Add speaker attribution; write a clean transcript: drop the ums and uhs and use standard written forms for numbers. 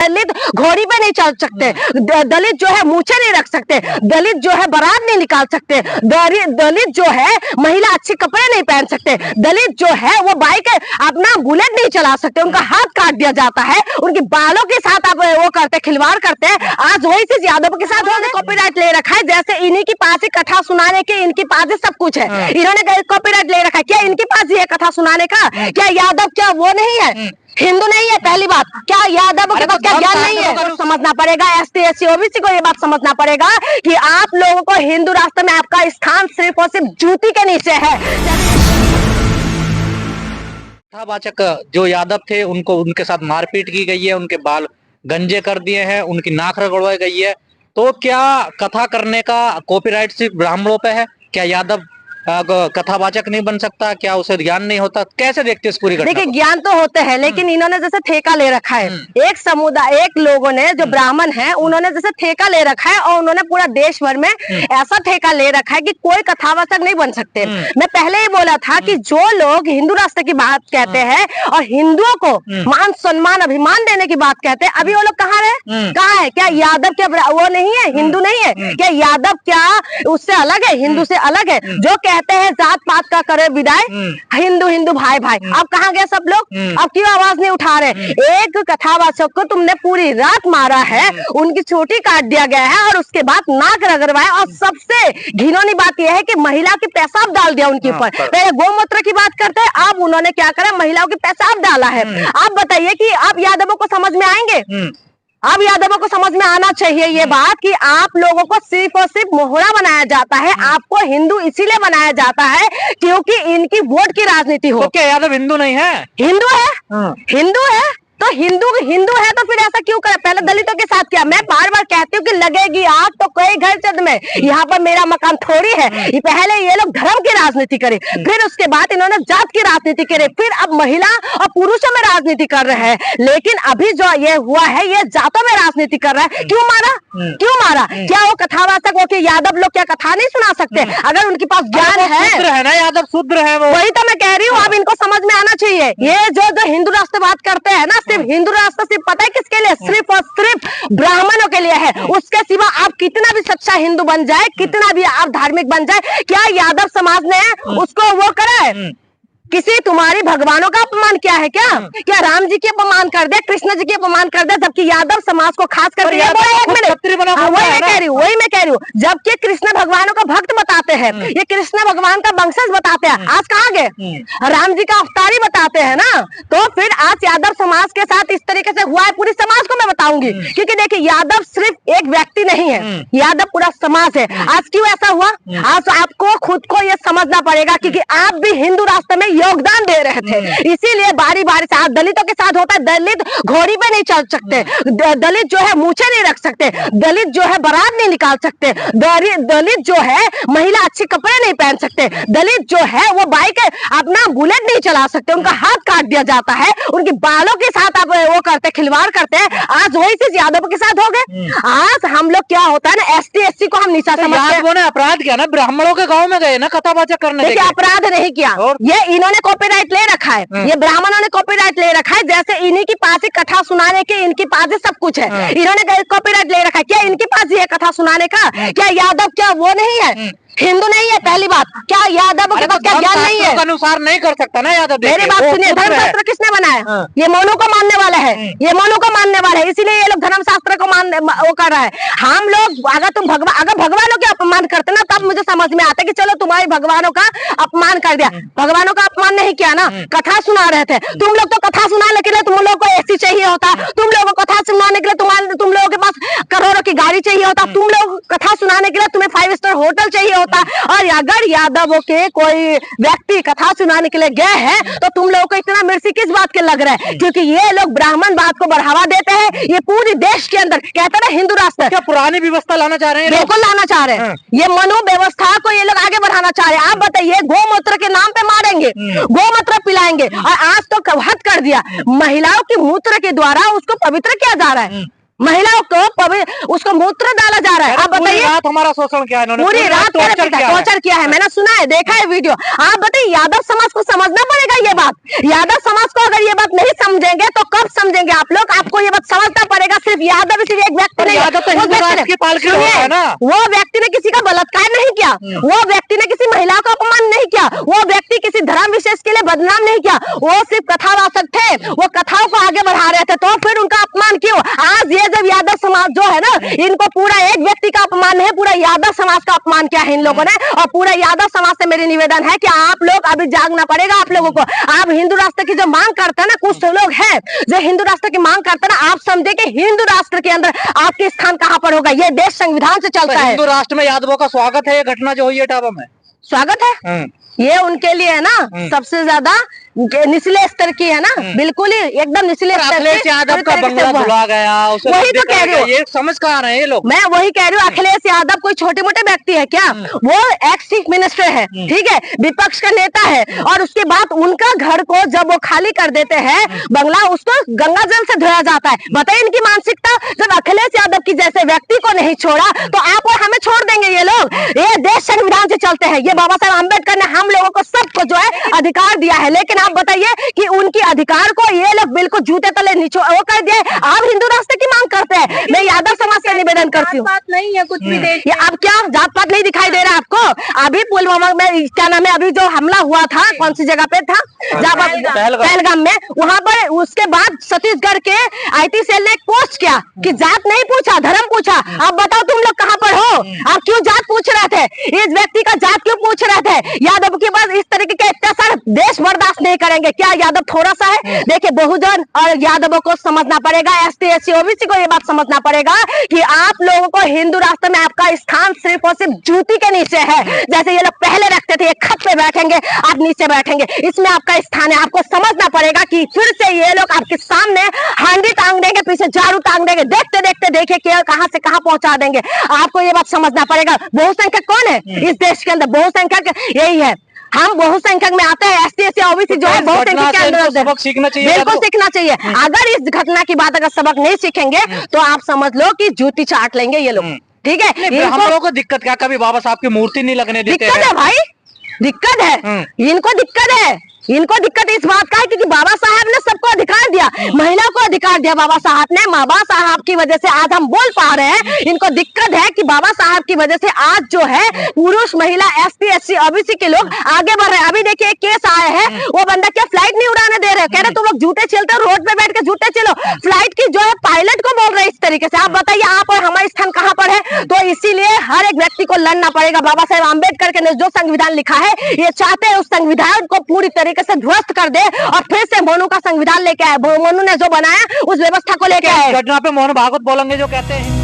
Speaker 1: दलित घोड़ी पे नहीं चल सकते, दलित जो है मूछे नहीं रख सकते, दलित जो है बारात नहीं निकाल सकते, दलित जो है महिला अच्छे कपड़े नहीं पहन सकते, दलित जो है वो बाइक अपना बुलेट नहीं चला सकते, उनका हाथ काट दिया जाता है, उनके बालों के साथ आप वो करते खिलवाड़ करते हैं। आज वही चीज यादव के साथ कॉपीराइट ले रखा है, जैसे इन्हीं के पास ही कथा सुनाने के, इनके पास ही सब कुछ है, इन्होंने कॉपीराइट ले रखा है। क्या इनके पास ही है कथा सुनाने का? क्या यादव क्या वो नहीं है, हिंदू नहीं है? पहली बात, क्या यादव के पास क्या ज्ञान नहीं है? तो समझना पड़ेगा, एसटी एससी ओबीसी को ये बात समझना पड़ेगा कि आप लोगों को हिंदू राष्ट्र में आपका स्थान सिर्फ और सिर्फ जूती के नीचे है।
Speaker 2: कथावाचक जो यादव थे उनको उनके साथ मारपीट की गई है, उनके बाल गंजे कर दिए हैं, उनकी नाक रगड़वाई गई है। तो क्या कथा करने का कॉपीराइट सिर्फ ब्राह्मणों पे है? क्या यादव कथावाचक नहीं बन सकता? क्या उसे ज्ञान नहीं होता? कैसे देखते हैं इस पूरी घटना? देखिए,
Speaker 1: ज्ञान तो होते हैं, लेकिन इन्होंने जैसे ठेका ले रखा है, एक समुदाय, एक लोगों ने जो ब्राह्मण है उन्होंने जैसे ठेका ले रखा है और उन्होंने पूरा देश भर में ऐसा ठेका ले रखा है कि कोई कथावाचक नहीं बन सकते। मैं पहले ही बोला था कि जो लोग हिंदू राष्ट्र की बात कहते हैं और हिंदुओं को मान सम्मान अभिमान देने की बात कहते हैं, अभी वो लोग कहाँ रहे, कहाँ है? क्या यादव क्या वो नहीं है, हिंदू नहीं है? क्या यादव क्या उससे अलग है, हिंदू से अलग है? जो कहते हैं जात पात का करे विदाई, हिंदू हिंदू भाई भाई, अब कहाँ गए सब लोग? अब क्यों आवाज नहीं उठा रहे? एक कथावाचक को तुमने पूरी रात मारा है, उनकी चोटी काट दिया गया है और उसके बाद नाक रगड़वाया, और सबसे घिनौनी बात यह है कि महिला की पेशाब डाल दिया उनके ऊपर। पहले गोमूत्र की बात करते हैं, अब उन्होंने क्या करा, महिलाओं की पेशाब डाला है। आप बताइए कि आप यादवों को समझ में आएंगे? अब यादवों को समझ में आना चाहिए ये बात कि आप लोगों को सिर्फ और सिर्फ मोहरा बनाया जाता है, आपको हिंदू इसीलिए बनाया जाता है क्योंकि इनकी वोट की राजनीति हो।
Speaker 2: तो क्या यादव हिंदू नहीं है?
Speaker 1: हिंदू है, हिंदू है तो हिंदू है तो फिर ऐसा क्यों करे? पहले दलितों के साथ किया। मैं बार बार कहती हूँ कि लगेगी आग तो कोई घर चंद में, यहाँ पर मेरा मकान थोड़ी है। ये पहले ये लोग धर्म की राजनीति करे, फिर उसके बाद इन्होंने जात की राजनीति करे, फिर अब महिला और पुरुषों में राजनीति कर रहे हैं। लेकिन अभी जो ये हुआ है, ये जातों में राजनीति कर रहा है। क्यों मारा? क्यों मारा? क्या वो कथावाचक हो कि यादव लोग क्या कथा नहीं सुना सकते? अगर उनके पास ज्ञान
Speaker 2: है ना, यादव शूद्र है वो।
Speaker 1: वही तो मैं कह रही हूँ, अब इनको समझ में आना चाहिए। ये जो हिंदू राष्ट्रवाद करते हैं ना, सिर्फ हिंदू राष्ट्र सिर्फ पता है किसके लिए? सिर्फ और सिर्फ ब्राह्मणों के लिए है। उसके सिवा आप कितना भी सच्चा हिंदू बन जाए, कितना भी आप धार्मिक बन जाए, क्या यादव समाज ने उसको वो करा है? किसी तुम्हारी भगवानों का अपमान किया है क्या? क्या राम जी के अपमान कर दे, कृष्ण जी के अपमान कर दे, जबकि यादव समाज को खास कर वही मैं कह रही हूँ, जबकि कृष्ण भगवानों का भक्त बताते हैं, ये कृष्ण भगवान का वंशज बताते हैं, आज कहाँ गए? राम जी का अवतारी बताते हैं ना। तो फिर आज यादव समाज के साथ इस तरीके से हुआ है, पूरी समाज को मैं बताऊंगी, क्योंकि देखिए यादव सिर्फ एक व्यक्ति नहीं है, यादव पूरा समाज है। आज क्यों ऐसा हुआ? आज आपको खुद को ये समझना पड़ेगा, क्योंकि आप भी हिंदू राष्ट्र में योगदान दे रहे थे, इसीलिए बारी बारी से आज दलितों के साथ होता है। दलित घोड़ी पे नहीं चल सकते, दलित जो है मूछे नहीं रख सकते, दलित जो है बारात नहीं निकाल सकते, दलित जो है महिला अच्छे कपड़े नहीं पहन सकते, दलित जो है वो बाइक अपना बुलेट नहीं चला सकते, उनका हाथ काट दिया जाता है, उनके बालों के साथ आप वो करते खिलवाड़ करते हैं। आज वही चीज यादव के साथ हो गए। आज हम लोग क्या होता है ना, एसटी एससी को हम नीचा समझते हैं।
Speaker 2: अपराध किया ना, ब्राह्मणों के गाँव में गए ना कथावाचक करने।
Speaker 1: देखिए, अपराध नहीं किया, ये इन्होंने कॉपीराइट ले रखा है, ये ब्राह्मणों ने कॉपीराइट ले रखा है, जैसे इन्हीं की पास ही कथा सुनाने के, इनके पास ही सब कुछ है, इन्होंने कॉपीराइट ले रखा है। क्या इनके पास ही है कथा सुनाने का? क्या यादव क्या वो नहीं है, हिंदू नहीं है? पहली बात, क्या यादव के पास क्या ज्ञान नहीं है?
Speaker 2: अनुसार नहीं कर सकता ना यादव।
Speaker 1: मेरी बात सुनिए, धर्मशास्त्र किसने बनाया? ये मनु को मानने वाला है, ये मनु को मानने वाला है, इसीलिए ये लोग धर्मशास्त्र को वो कर रहा है। हम लोग अगर भगवानों के अपमान करते ना, तब मुझे समझ में आता कि चलो तुम्हारे भगवानों का अपमान कर दिया। भगवानों का अपमान नहीं किया ना, कथा सुना रहे थे। तुम लोग तो कथा सुनाने के लिए तुम लोग को एसी चाहिए होता, तुम लोगों को कथा सुनाने के लिए तुम लोगों के पास करोड़ों की गाड़ी चाहिए होता, तुम लोग कथा सुनाने के लिए तुम्हें 5 स्टार होटल चाहिए होता। और अगर यादवों के कोई व्यक्ति कथा सुनाने के लिए गए हैं तो तुम लोगों को इतना मिर्ची किस बात के लग रहा है? क्योंकि ये लोग ब्राह्मण बात को बढ़ावा देते हैं। ये पूरी देश के अंदर कहते हैं हिंदू राष्ट्र,
Speaker 2: क्या पुरानी व्यवस्था लाना चाह रहे हैं?
Speaker 1: बिल्कुल लाना चाह रहे हैं। ये मनु व्यवस्था को ये लोग आगे बढ़ाना चाह रहे हैं। आप बताइए, गोमूत्र के नाम पे मारेंगे, गोमूत्र पिलाएंगे, और आज तो हद कर दिया, महिलाओं की मूत्र के द्वारा उसको पवित्र किया जा रहा है। महिलाओं को उसको मूत्र डाला जा रहा है। आप बताइए,
Speaker 2: रात हमारा शोषण किया है इन्होंने,
Speaker 1: पूरी रात टॉर्चर किया है। मैंने सुना है, देखा है वीडियो। आप बताइए, यादव समाज को समझना पड़ेगा ये बात। यादव समाज को अगर ये बात नहीं समझेंगे तो कब समझेंगे आप लोग? आपको ये बात समझना पड़ेगा। सिर्फ यादव सिर्फ एक व्यक्ति नहीं, वो व्यक्ति ने किसी का बलात्कार नहीं किया, वो व्यक्ति ने किसी महिला का अपमान नहीं किया, वो व्यक्ति किसी धर्म विशेष के लिए बदनाम नहीं किया, वो सिर्फ कथावाचक थे, वो कथाओं को आगे बढ़ा रहे थे। तो फिर उनका अपमान क्यों? आज ये जब यादव समाज जो है ना, इनको पूरा एक व्यक्ति का अपमान नहीं, पूरा यादव समाज का अपमान किया है इन लोगों ने। और पूरा यादव समाज से मेरी निवेदन है कि आप लोग अभी जागना पड़ेगा आप लोगों को। आप हिंदू राष्ट्र की जो मांग करते हैं ना, कुछ लोग हैं जो हिंदू राष्ट्र की मांग करते हैं ना, आप समझे कि हिंदू राष्ट्र के अंदर आपके स्थान कहाँ पर होगा? ये देश संविधान से चलता है।
Speaker 2: हिंदू राष्ट्र में यादवों का स्वागत है। ये घटना जो हुई है इटावा में,
Speaker 1: स्वागत है। ये उनके लिए है ना सबसे ज्यादा निचले स्तर की है ना, बिल्कुल ही एकदम निचले स्तर
Speaker 2: अखिलेश यादव का बंगला धुला गया,
Speaker 1: वही तो कह रही हूँ।
Speaker 2: ये समझ कहाँ रहे हैं ये लोग?
Speaker 1: मैं वही कह रही हूँ, अखिलेश यादव कोई छोटे मोटे व्यक्ति है क्या? वो एक्स चीफ मिनिस्टर है, ठीक है, विपक्ष का नेता है। और उसके बाद उनका घर को जब वो खाली कर देते हैं बंगला, उसको गंगा जल से धोया जाता है। बताइए इनकी मानसिकता। जब अखिलेश यादव की जैसे व्यक्ति को नहीं छोड़ा तो आप और हमें छोड़ देंगे ये लोग? ये देश संविधान से चलते हैं। ये बाबा साहब अम्बेडकर ने हम लोगों को सबको जो है अधिकार दिया है, लेकिन आप बताइए कि उनकी अधिकार को ये लोग बिल्कुल जूते तले नीचे वो कर दिए। आप हिंदू राष्ट्र की मांग करते हैं। मैं यादव समाज से निवेदन करती हूँ,
Speaker 3: बात नहीं है कुछ भी देश
Speaker 1: ये अब क्या जात पात नहीं दिखाई दे रहा आपको? अभी पुलवामा में क्या नाम है, अभी जो हमला हुआ था, कौन सी जगह पे था? पहलगाम में। वहां पर उसके बाद छत्तीसगढ़ के IT सेल ने पोस्ट किया कि जात नहीं पूछा, धर्म पूछा। आप बताओ तुम लोग कहाँ पर हो? आप क्यों जात पूछ रहे थे? इस व्यक्ति का जात क्यों पूछ रहे थे? यादव के बाद इस तरीके के अत्याचार देश बर्दाश्त नहीं करेंगे। क्या यादव थोड़ा सा है? देखिए, बहुजन और यादवों को समझना पड़ेगा, ST SC OBC को ये बात समझना पड़ेगा कि आप लोगों को हिंदू राष्ट्र में आपका स्थान सिर्फ और सिर्फ जूती के नीचे है। जैसे ये लोग पहले रखते थे, एक खत पे बैठेंगे, आप नीचे बैठेंगे, इसमें आपका स्थान है। आपको समझना पड़ेगा कि फिर से ये लोग आपके सामने हांडी टांग देंगे, पीछे झाड़ू टांग देंगे। देखते देखते देखिए कि कहां से कहां पहुंचा देंगे। आपको ये बात समझना पड़ेगा। बहुसंख्यक कौन है इस देश के अंदर? बहुसंख्यक यही है। हम बहुसंख्यक में आते हैं, ST SC OBC जो है बहुसंख्यक के अंदर
Speaker 2: सबक सीखना चाहिए,
Speaker 1: बिल्कुल सीखना चाहिए। अगर इस घटना की बात अगर सबक नहीं सीखेंगे तो आप समझ लो कि जूती चाट लेंगे ये लोग, ठीक है?
Speaker 2: हम लोगों को दिक्कत क्या, कभी बाबा साहब की मूर्ति नहीं लगने देते?
Speaker 1: दिक्कत है भाई, दिक्कत है, इनको दिक्कत है। इनको दिक्कत इस बात का है क्योंकि बाबा साहब ने सबको अधिकार दिया, महिला को अधिकार दिया बाबा साहब ने। बाबा साहब की वजह से आज हम बोल पा रहे हैं। इनको दिक्कत है कि बाबा साहब की वजह से आज जो है पुरुष महिला ST SC OBC के लोग आगे बढ़ रहे हैं। अभी देखिए एक केस आया है, वो बंदा क्या फ्लाइट नहीं उड़ाने दे रहे, कह रहे तुम लोग झूठे चलते हो, रोड पे बैठ के झूठे चलो। फ्लाइट की जो है पायलट को बोल रहे इस तरीके से। आप बताइए आप और हमारा स्थान कहाँ पर है? तो इसीलिए हर एक व्यक्ति को लड़ना पड़ेगा। बाबा साहेब अम्बेडकर ने जो संविधान लिखा है, ये चाहते हैं उस संविधान को पूरी तरीके से ध्वस्त कर दे और फिर से मोनू का संविधान लेके आए। मोनू ने जो बनाया उस व्यवस्था को लेके आए।
Speaker 2: घटना पे मोहन भागवत बोलेंगे जो कहते हैं